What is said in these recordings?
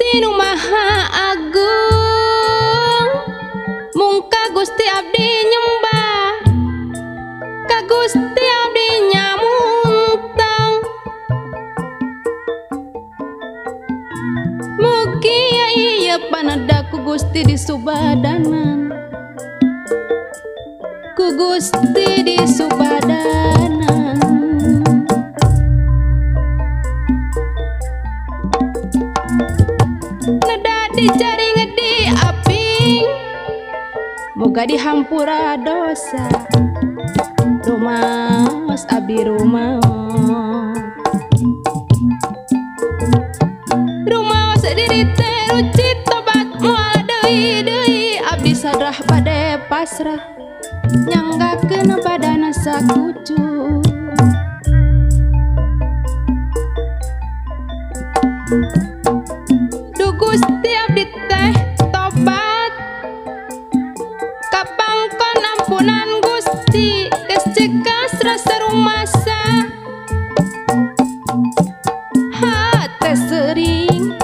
Gusti Nu Maha Agung, mungka Gusti abdi nyembah, ka Gusti abdi nyamuntang. Mugi ieu panada ku Gusti disubadanan, ku Gusti disubadanan. Di jaring di aping, moga dihampura dosa. Rumaos abdi rumaos diri teh ruci tobat moal deui abdi sadrah bade pasrah, nyanggakeun badana sakucu. Gusti abdi teh tobat, kapangkon ampunan Gusti, geus cegas rasa rumasa. Hate sering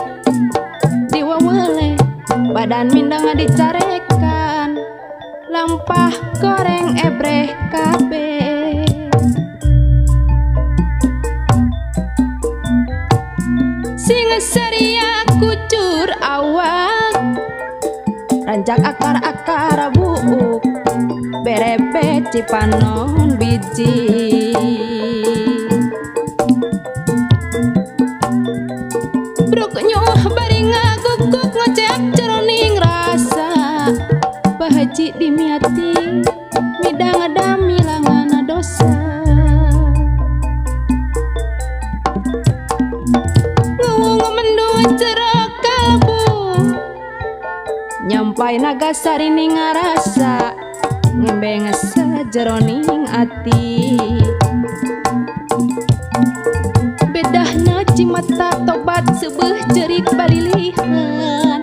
diwawele, badan mindang dicarekan, lampah goreng ebreh kabeh. Sing saria kucur awak, ranjak akar-akar buuk, berebe cipanon biji. Bruk nyuh bari ngagukuk ngocek ceroning rasa, bahaji dimiati midang adami langana dosa. Nyampai Nagasari ning ngarasa, ngembeng sajeroning ati. Bedahna cimata tobat seubeuh cerik balilihan,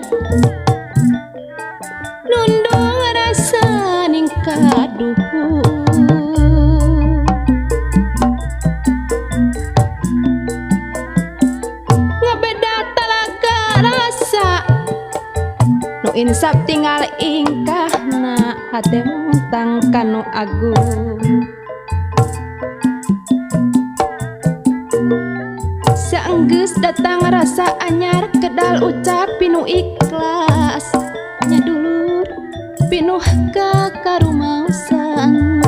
nundung rasa ning kaduhu. Ngabeda talaga rasa, insap tinggal ingkahna hate muntang kanu agung. Saenggeus datang rasa anyar kedal ucap pinu ikhlas, nya dulur pinuh ka karumausan.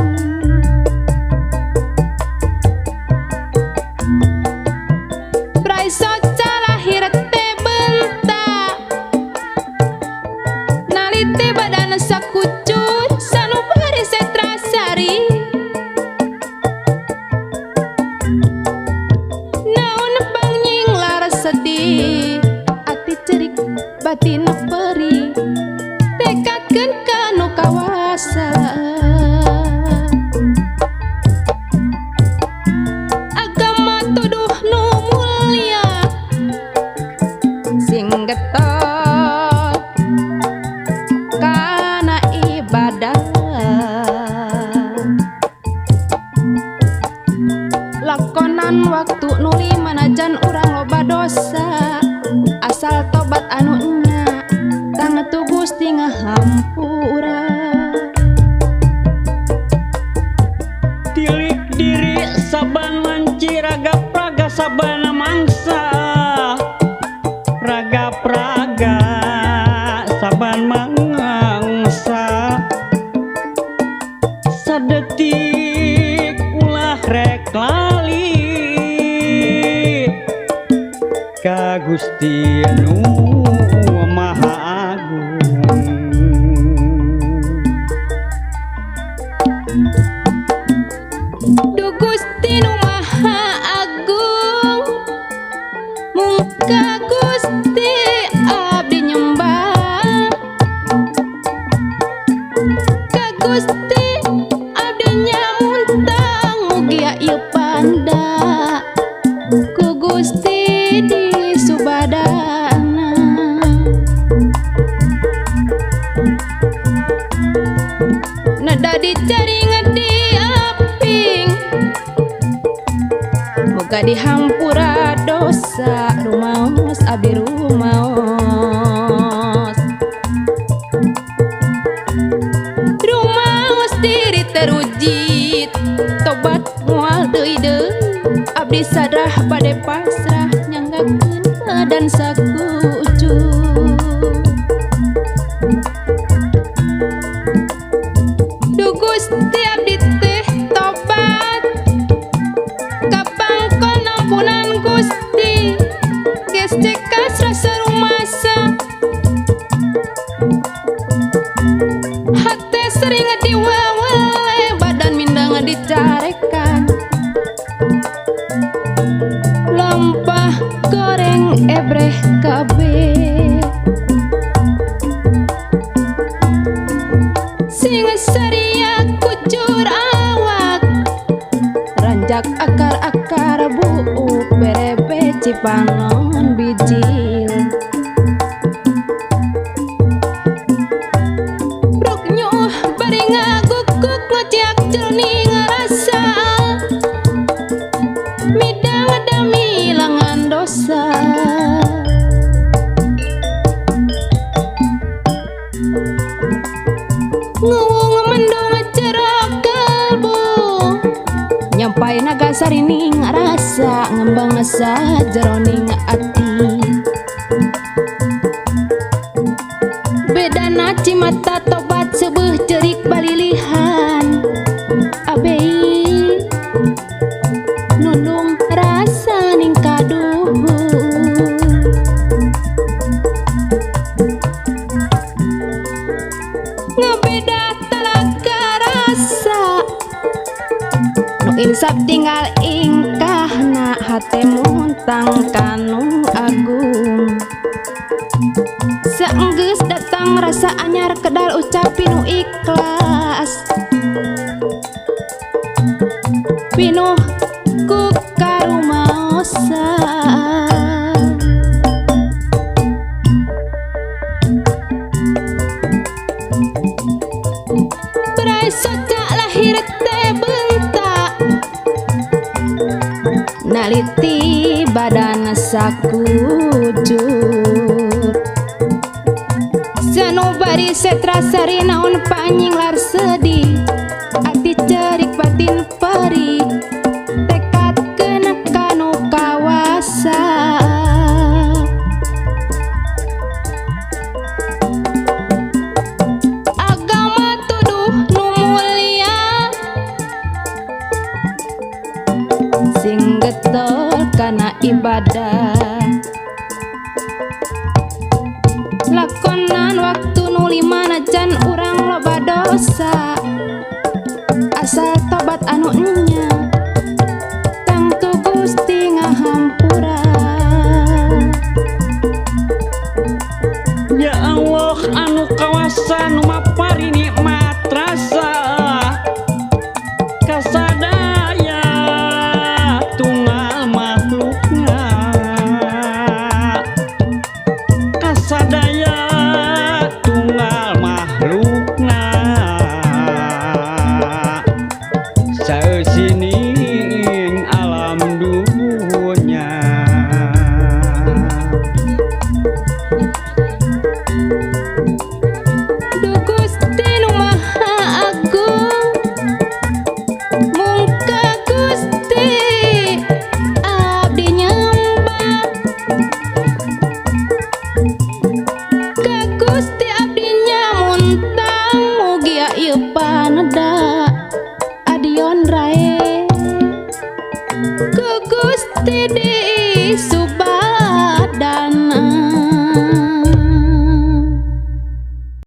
Praisa calahir teh bentak, nalite badan sakucut sanubari setrasari. Naon bangnying laras sedih, ati cerik batin perih, tekadkeun kanu kawasa. Agama tuduh nu mulia, sing getok kana ibadah. Lakonan waktu nuli manajan urang loba dosa, asal tobat anu nya tang tu Gusti ngahampura. Tilik diri saban manci raga praga sabana mangsa, raga praga saban mangsa. Sadetik ulah rek lali ka Gusti anu Maha Agung. Duh Gusti Nu Maha Agung, mungka Gusti abdi nyembah, ka Gusti abdi nyamuntang. Mugi ieu panda ku Gusti disubadana. Nada dijaring di aping, moga dihampura dosa. Rumaos abdi rumah rumaos. Rumaos diri teruji tobat moal deui abdi sadrah bade pasrah nyanggakeun badan sakucu. Duh Gusti abdi teh tobat kapangkon ampunan Gusti geus cekas rasa rumasa hate sering diwawale badan mindang dicarekan lampah goreng ebreh kabeh sing saria kucur awak ranjak akar-akar buuk berebe cipanon bijil bruk nyuh bari ngagukuk ngociak jernih ngarasa midang dami langan dosa nguwung mendung cerok kalbu nyampai naga sarining rasa ngembang asa jeroning ati bedana cimata tobat sebuh cerik balilihan abei nundung rasa ning kaduhur ngabeda talaga rasa nu insap tinggal ingkahna hate muntang kanu agung saenggeus datang rasa anyar kedal ucapi nu ikhlas pinuh ku karumaosan berai soca lahir teh bentak naliti badan sakujur sanubari setra sari naon panying lar sedih ati cerik batin perih tekad kena kanu kawasa agama tuduh nu mulia sing getol kana ibadah lakonan waktu nu lima najan urang loba dosa asal tobat anu nya tangtu Gusti ngahampura Ya Allah anu kawasa nu mapari nikmat rasa kasadaya tunggal makhlukna kasadaya tunggal makhlukna saeusining alam dunya Duh Gusti nu maha agung mungka Gusti abdi nyembah ka Gusti abdi nyamuntang mugi ieu paneda